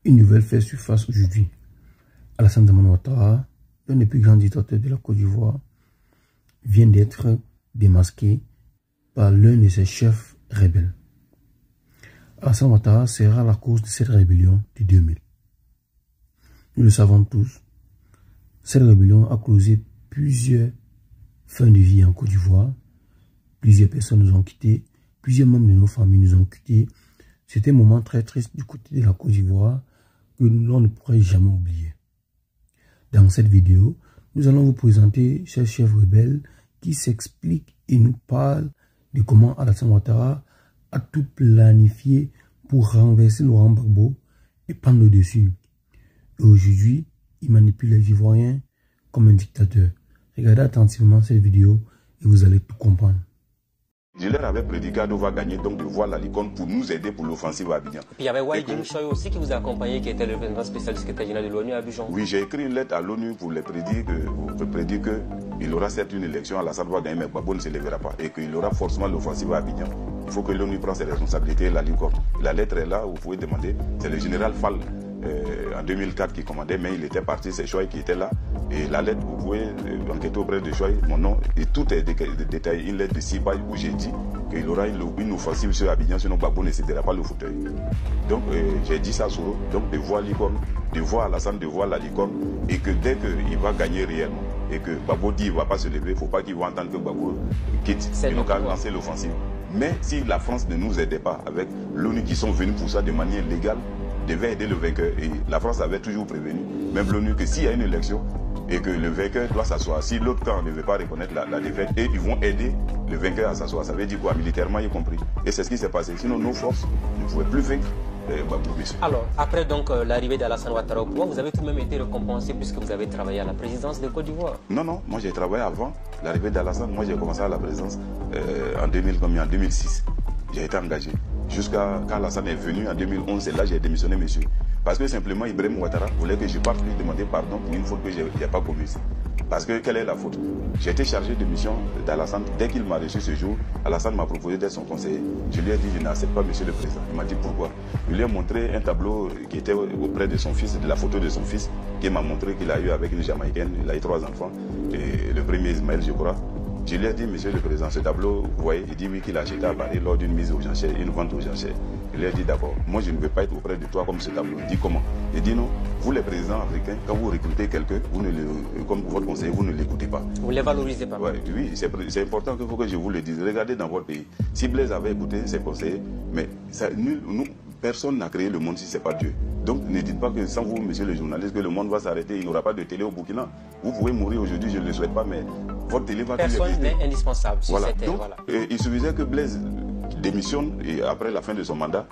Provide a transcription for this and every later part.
Une nouvelle fait surface aujourd'hui. Alassane Dramane Ouattara, l'un des plus grands dictateurs de la Côte d'Ivoire, vient d'être démasqué par l'un de ses chefs rebelles. Alassane Ouattara sera la cause de cette rébellion de 2000. Nous le savons tous. Cette rébellion a causé plusieurs fins de vie en Côte d'Ivoire. Plusieurs personnes nous ont quittés. Plusieurs membres de nos familles nous ont quittés. C'était un moment très triste du côté de la Côte d'Ivoire que l'on ne pourrait jamais oublier. Dans cette vidéo, nous allons vous présenter ce chef rebelle qui s'explique et nous parle de comment Alassane Ouattara a tout planifié pour renverser Laurent Gbagbo et prendre le dessus. Et aujourd'hui, il manipule les Ivoiriens comme un dictateur. Regardez attentivement cette vidéo et vous allez tout comprendre. Je leur avais prédit qu'Ado va gagner, donc de voir la licorne pour nous aider pour l'offensive à Abidjan. Et puis il y avait Wai Jing-Choi aussi qui vous a accompagné, qui était le représentant spécial du secrétaire général de l'ONU à Abidjan. Oui, j'ai écrit une lettre à l'ONU pour les prédire qu'il aura certes une élection, Alassane va gagner, mais Gbagbo ne se lèvera pas. Et qu'il aura forcément l'offensive à Abidjan. Il faut que l'ONU prenne ses responsabilités, la licorne. La lettre est là, vous pouvez demander. C'est le général Fall en 2004 qui commandait, mais il était parti, c'est Choi qui était là. Et la lettre, vous pouvez enquêter auprès de Choi, mon nom, et tout est détaillé. Une lettre de 6 pages où j'ai dit qu'il aura une offensive sur Abidjan, sinon Gbagbo ne cédera pas le fauteuil. Donc j'ai dit ça sur eux, donc de voir licorne, de voir Alassane, de voir la licorne, et que dès qu'il va gagner réellement, et que Gbagbo dit qu'il ne va pas se lever, il ne faut pas qu'il va entendre que Gbagbo quitte, et donc à lancer l'offensive. Mais si la France ne nous aidait pas, avec l'ONU qui sont venus pour ça de manière légale, devait aider le vainqueur, et la France avait toujours prévenu, même l'ONU, que s'il y a une élection, et que le vainqueur doit s'asseoir. Si l'autre camp ne veut pas reconnaître la défaite, et ils vont aider le vainqueur à s'asseoir. Ça veut dire quoi? Militairement y compris. Et c'est ce qui s'est passé. Sinon, nos forces ne pouvaient plus vaincre Gbagbo. Alors, après donc l'arrivée d'Alassane Ouattara au pouvoir, vous avez tout de même été récompensé puisque vous avez travaillé à la présidence de Côte d'Ivoire. Non, moi j'ai travaillé avant l'arrivée d'Alassane. Moi j'ai commencé à la présidence en 2006. J'ai été engagé. Jusqu'à quand Alassane est venu en 2011, et là j'ai démissionné, monsieur. Parce que simplement Ibrahim Ouattara voulait que je parte lui demander pardon pour une faute que je n'ai pas commise. Parce que quelle est la faute? J'ai été chargé de mission d'Alassane. Dès qu'il m'a reçu ce jour, Alassane m'a proposé d'être son conseiller. Je lui ai dit, je n'accepte pas, monsieur le président. Il m'a dit pourquoi. Je lui ai montré un tableau qui était auprès de son fils, de la photo de son fils, qui m'a montré qu'il a eu avec une Jamaïcaine. Il a eu 3 enfants. Et le premier Ismaël, je crois. Je lui ai dit, monsieur le président, ce tableau, vous voyez, il dit oui qu'il a acheté à Paris lors d'une mise aux enchères, une vente aux enchères. Je lui ai dit d'accord, moi je ne veux pas être auprès de toi comme ce tableau. Il dit comment? Il dit non, vous les présidents africains, quand vous recrutez quelqu'un, comme votre conseiller, vous ne l'écoutez pas. Vous ne les valorisez pas. Ouais, oui, c'est important qu'il faut que je vous le dise. Regardez dans votre pays. Si Blaise avait écouté ses conseillers, mais personne n'a créé le monde si ce n'est pas Dieu. Donc ne dites pas que sans vous, monsieur le journaliste, que le monde va s'arrêter, il n'y aura pas de télé au Burkina. Vous pouvez mourir aujourd'hui, je ne le souhaite pas, mais votre télé va toujours exister. Personne n'est indispensable. Voilà. Donc, il suffisait que Blaise démissionne et après la fin de son mandat,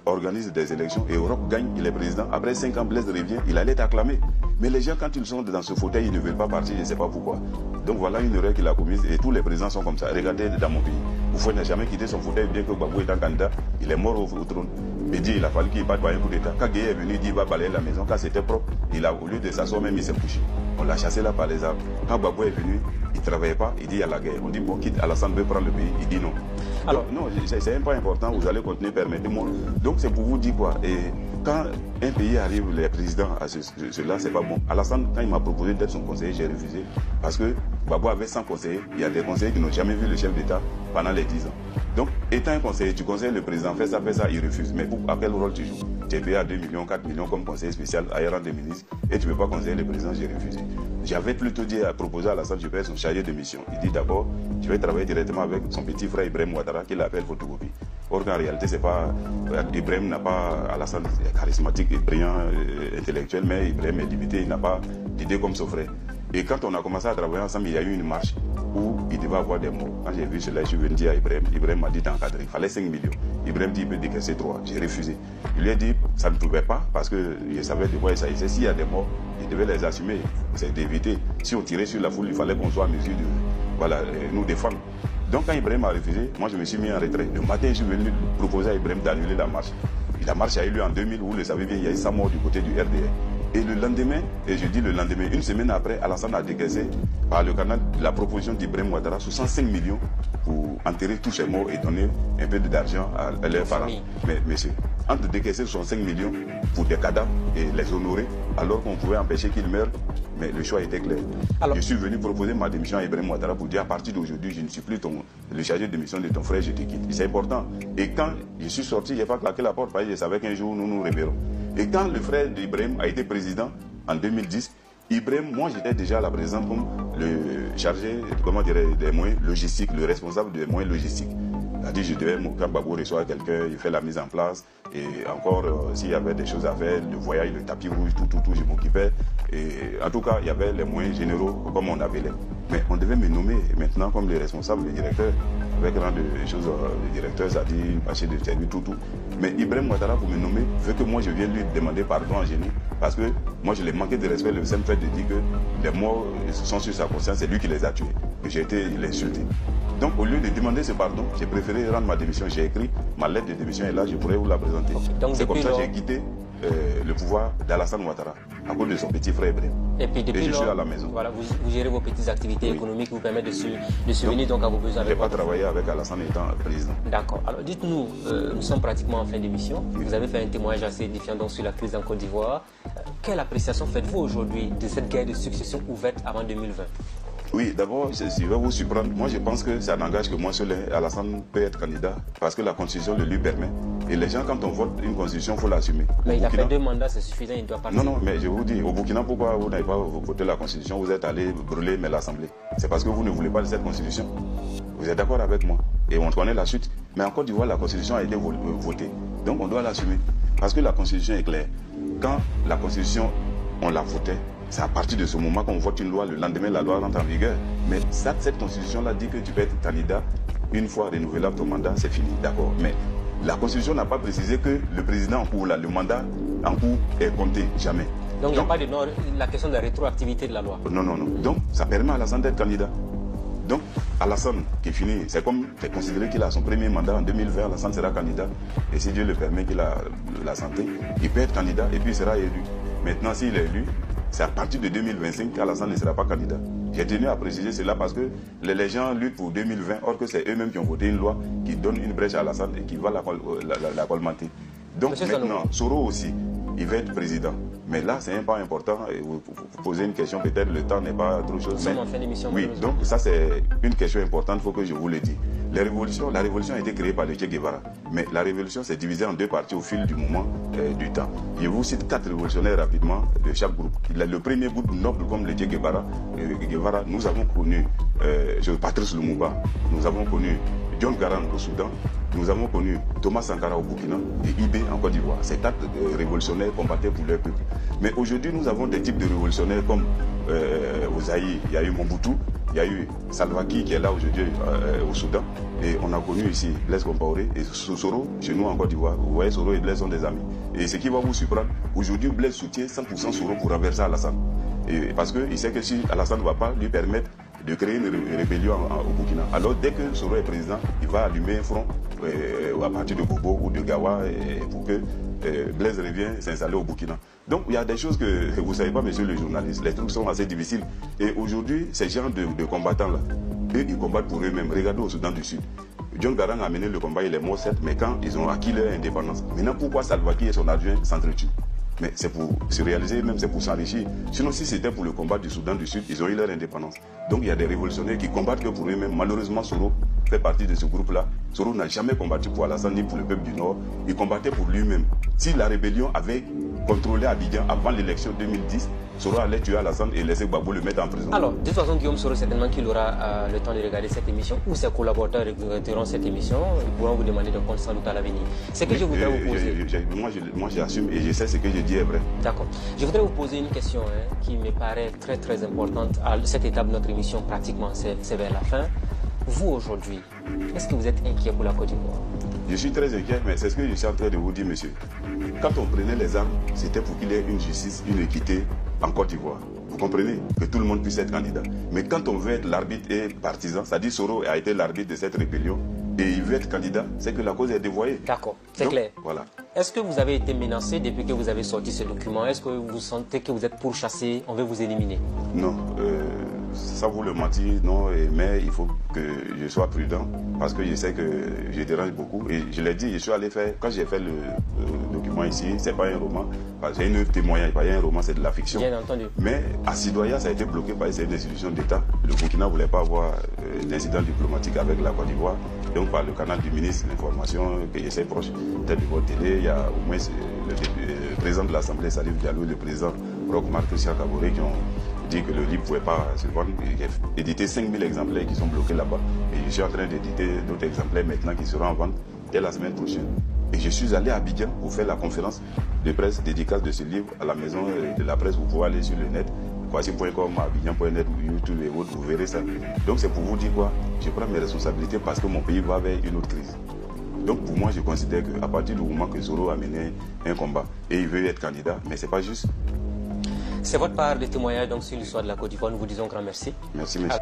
organise des élections et Europe gagne, il est président. Après 5 ans, Blaise revient, il allait être acclamé. Mais les gens, quand ils sont dans ce fauteuil, ils ne veulent pas partir, je ne sais pas pourquoi. Donc voilà une erreur qu'il a commise et tous les présidents sont comme ça. Regardez dans mon pays. Bouffon n'a jamais quitté son fauteuil, bien que Gbagbo est un candidat, il est mort au trône. Bédi, il a fallu qu'il parte par un coup d'état. Quand Gueye est venu, il dit qu'il va balayer la maison. Quand c'était propre, au lieu de s'asseoir même, il s'est couché. On l'a chassé là par les arbres. Quand Gbagbo est venu, il ne travaillait pas, il dit il y a la guerre. On dit bon, quitte, Alassane veut prendre le pays, il dit non. Alors, non, c'est un pas important, vous allez continuer, permettez-moi. Donc c'est pour vous dire quoi. Et quand un pays arrive, les présidents à cela, c'est pas bon. Alassane, quand il m'a proposé d'être son conseiller, j'ai refusé. Parce que Gbagbo avait 100 conseillers. Il y a des conseillers qui n'ont jamais vu le chef d'État pendant les 10 ans. Donc, étant un conseiller, tu conseilles le président, fais ça, il refuse. Mais à quel rôle tu joues? Tu es payé à 2 millions, 4 millions comme conseiller spécial à rang de ministre et tu ne peux pas conseiller le président, j'ai refusé. J'avais plutôt dit à proposer à Alassane, je vais être son chargé de mission. Il dit d'abord, je vais travailler directement avec son petit frère Ibrahim Ouattara, qu'il appelle photocopie. Or qu'en réalité, c'est pas. Ibrahim n'a pas. Alassane est charismatique, brillant, intellectuel, mais Ibrahim est limité, il n'a pas d'idée comme son frère. Et quand on a commencé à travailler ensemble, il y a eu une marche où il devait avoir des mots. Quand j'ai vu cela, je suis venu dire à Ibrahim. Ibrahim m'a dit d'encadrer. Il fallait 5 millions. Ibrahim dit il peut décaisser 3. J'ai refusé. Je lui ai dit ça ne pouvait pas parce que je savais de quoi il s'agissait. S'il y a des morts, il devait les assumer. C'est d'éviter. Si on tirait sur la foule, il fallait qu'on soit en mesure de nous défendre. Donc quand Ibrahim a refusé, moi je me suis mis en retrait. Le matin, je suis venu proposer à Ibrahim d'annuler la marche. Et la marche a eu lieu en 2000, vous le savez bien, il y a eu 100 morts du côté du RDR. Et le lendemain, et je dis le lendemain, une semaine après, Alassane a décaissé par le canal la proposition d'Ibrahim Ouattara 65 millions pour enterrer tous ces morts et donner un peu d'argent à leurs parents. Mais monsieur, entre décaisser 65 millions pour des cadavres et les honorer, alors qu'on pouvait empêcher qu'ils meurent, mais le choix était clair. Alors, je suis venu proposer ma démission à Ibrahim Ouattara pour dire à partir d'aujourd'hui, je ne suis plus le chargé de mission de ton frère, je te quitte. C'est important. Et quand je suis sorti, je n'ai pas claqué la porte parce que je savais qu'un jour nous nous réveillerons. Et quand le frère d'Ibrahim a été président en 2010, Ibrahim, moi j'étais déjà à la présidence comme le chargé, comment dirais, des moyens logistiques, le responsable des moyens logistiques. C'est-à-dire je devais, quand Babou reçoit quelqu'un, il fait la mise en place. Et encore, s'il y avait des choses à faire, le voyage, le tapis rouge, tout, je m'occupais. Et en tout cas, il y avait les moyens généraux comme on avait les. Mais on devait me nommer maintenant comme le responsable, le directeur, avec rang de choses, le directeur, c'est-à-dire marché de service, tout. Mais Ibrahim Ouattara, pour me nommer, veut que moi je vienne lui demander pardon en génie. Parce que moi je l'ai manqué de respect, le simple fait de dire que les morts sont sur sa conscience, c'est lui qui les a tués. Que j'ai été insulté. Donc au lieu de demander ce pardon, j'ai préféré rendre ma démission. J'ai écrit ma lettre de démission et là je pourrais vous la présenter. Okay. C'est comme ça que j'ai quitté le pouvoir d'Alassane Ouattara à cause de son petit frère Ibrahim. Et puis depuis je suis à la maison. Voilà, vous gérez vos petites activités économiques qui vous permettent de subvenir donc à vos besoins. Je n'ai pas travaillé avec Alassane étant président. D'accord. Alors dites-nous, nous sommes pratiquement en fin d'émission. Vous avez fait un témoignage assez édifiant donc, sur la crise en Côte d'Ivoire. Quelle appréciation faites-vous aujourd'hui de cette guerre de succession ouverte avant 2020? Oui, d'abord, je vais vous surprendre. Moi, je pense que ça n'engage que moi seul. Alassane peut être candidat parce que la Constitution le lui permet. Et les gens, quand on vote une Constitution, il faut l'assumer. Mais il a fait 2 mandats, c'est suffisant, il doit partir. Non, mais je vous dis, au Burkina, pourquoi vous n'avez pas voté la Constitution? Vous êtes allé brûler l'Assemblée. C'est parce que vous ne voulez pas de cette Constitution. Vous êtes d'accord avec moi? Et on connaît la suite. Mais en Côte d'Ivoire, la Constitution a été votée. Donc, on doit l'assumer. Parce que la Constitution est claire. Quand la Constitution, on la votait, c'est à partir de ce moment qu'on vote une loi, le lendemain, la loi rentre en vigueur. Mais cette Constitution-là dit que tu peux être candidat une fois renouvelable ton mandat, c'est fini, d'accord. Mais la Constitution n'a pas précisé que le président en cours, là, le mandat en cours est compté, jamais. Donc il n'y a pas de la question de la rétroactivité de la loi. Non. Donc ça permet à Alassane d'être candidat. Donc Alassane qui finit, c'est comme c'est considéré qu'il a son premier mandat en 2020, Alassane sera candidat. Et si Dieu le permet qu'il a la santé, il peut être candidat et puis il sera élu. Maintenant, s'il est élu, c'est à partir de 2025 qu'Alassane ne sera pas candidat. J'ai tenu à préciser cela parce que les gens luttent pour 2020, or que c'est eux-mêmes qui ont voté une loi qui donne une brèche à Alassane et qui va la colmater. Donc maintenant, Soro aussi, il va être président. Mais là, c'est un pas important. Et vous posez une question, peut-être le temps n'est pas trop chose. Oui, donc ça c'est une question importante, il faut que je vous le dise. La révolution a été créée par le Che Guevara. Mais la révolution s'est divisée en 2 parties au fil du moment du temps. Je vous cite 4 révolutionnaires rapidement de chaque groupe. Le premier groupe noble comme le Che Guevara, nous avons connu Patrice Lumumba, nous avons connu John Garang au Soudan, nous avons connu Thomas Sankara au Burkina et Ibé en Côte d'Ivoire. Ces 4 révolutionnaires combattaient pour leur peuple. Mais aujourd'hui, nous avons des types de révolutionnaires comme au Zaïre, il y a eu Mobutu, il y a eu Salva Kiir qui est là aujourd'hui au Soudan. Et on a connu ici Blaise Compaoré et Soro chez nous en Côte d'Ivoire. Vous voyez, Soro et Blaise sont des amis. Et ce qui va vous surprendre, aujourd'hui Blaise soutient 100% Soro pour renverser Alassane. Et parce qu'il sait que si Alassane ne va pas lui permettre de créer une rébellion au Burkina, alors dès que Soro est président, il va allumer un front à partir de Bobo ou de Gawa pour que Blaise revienne s'installer au Burkina. Donc il y a des choses que vous ne savez pas, monsieur le journaliste. Les trucs sont assez difficiles. Et aujourd'hui, ces gens de combattants-là, eux, ils combattent pour eux-mêmes. Regardez au Soudan du Sud. John Garang a mené le combat, il est mort certes, mais quand ils ont acquis leur indépendance. Maintenant, pourquoi Salva Kiir et son adjoint s'entretuent? Mais c'est pour se réaliser, même c'est pour s'enrichir. Sinon, si c'était pour le combat du Soudan du Sud, ils ont eu leur indépendance. Donc il y a des révolutionnaires qui combattent que pour eux-mêmes. Malheureusement, Soro fait partie de ce groupe-là. Soro n'a jamais combattu pour Alassane ni pour le peuple du Nord. Il combattait pour lui-même. Si la rébellion avait contrôlé Abidjan avant l'élection 2010, Soro allait tuer Alassane et laisser Gbagbo le mettre en prison. Alors, de toute façon, Guillaume Soro, certainement qu'il aura le temps de regarder cette émission, ou ses collaborateurs regardera cette émission, ils pourront vous demander de compte sans doute à l'avenir. C'est que je voudrais vous poser. Moi, j'assume et je sais ce que je dis est vrai. D'accord. Je voudrais vous poser une question qui me paraît très très importante. À cette étape de notre émission, pratiquement, c'est vers la fin. Vous, aujourd'hui, est-ce que vous êtes inquiet pour la Côte d'Ivoire? Je suis très inquiet, mais c'est ce que je suis en train de vous dire, monsieur. Quand on prenait les armes, c'était pour qu'il y ait une justice, une équité en Côte d'Ivoire. Vous comprenez? Que tout le monde puisse être candidat. Mais quand on veut être l'arbitre et partisan, c'est-à-dire Soro a été l'arbitre de cette rébellion, et il veut être candidat, c'est que la cause est dévoyée. D'accord, c'est clair. Voilà. Est-ce que vous avez été menacé depuis que vous avez sorti ce document? Est-ce que vous sentez que vous êtes pourchassé, on veut vous éliminer? Non, ça vous le mentir, non, mais il faut que je sois prudent parce que je sais que je dérange beaucoup. Et je l'ai dit, je suis allé faire, quand j'ai fait le document ici, c'est pas un roman, c'est une œuvre témoignage, pas un roman, c'est de la fiction. Bien entendu. Mais à Sidoya, ça a été bloqué par une institution d'État. Le Burkina ne voulait pas avoir d'incident diplomatique avec la Côte d'Ivoire. Donc par le canal du ministre de l'Information, que je sais proche, peut-être de votre télé, il y a au moins le président de l'Assemblée, Salif Diallo, le président Roch Marc Kabore, qui ont dit que le livre ne pouvait pas se vendre. J'ai édité 5000 exemplaires qui sont bloqués là-bas. Et je suis en train d'éditer d'autres exemplaires maintenant qui seront en vente dès la semaine prochaine. Et je suis allé à Abidjan pour faire la conférence de presse dédicace de ce livre à la maison de la presse. Vous pouvez aller sur le net, Kwasi.com, Abidjan.net, YouTube et autres, vous verrez ça. Donc c'est pour vous dire quoi? Je prends mes responsabilités parce que mon pays va vers une autre crise. Donc pour moi, je considère qu'à partir du moment que Zoro a mené un combat et il veut être candidat, mais c'est pas juste. C'est votre part de témoignage donc sur l'histoire de la Côte d'Ivoire. Nous vous disons grand merci. Merci, monsieur.